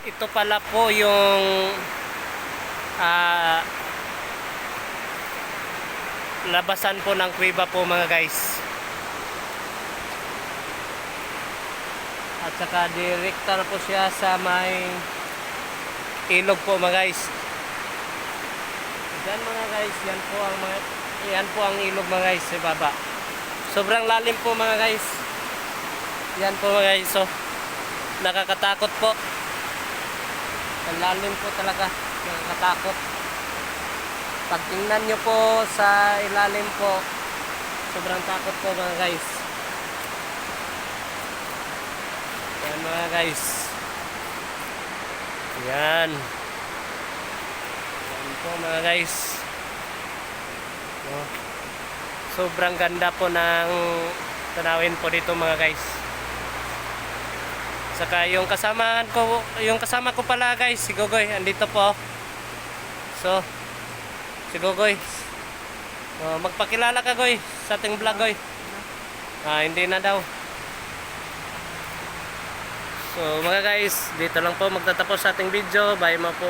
ito pala po yung labasan po ng kuweba po mga guys. At saka direkta na po siya sa may ilog po mga guys. Yan mga guys, yan po ang ilog mga guys sa baba. Sobrang lalim po mga guys. Yan po mga guys, so nakakatakot po. Ang lalim po talaga, nakakatakot. Pag tingnan nyo po sa ilalim po, sobrang takot po mga guys. Yan mga guys. Yan. Yan po mga guys. Oh. Sobrang ganda po ng tanawin po dito mga guys. Saka yung kasama ko pala guys, si Gogoy, andito po. So, si Gogoy. Oh, magpakilala ka Goy sa ating vlog Goy. Hindi na daw. So mga guys, dito lang po magtatapos sa ating video. Bye mo po.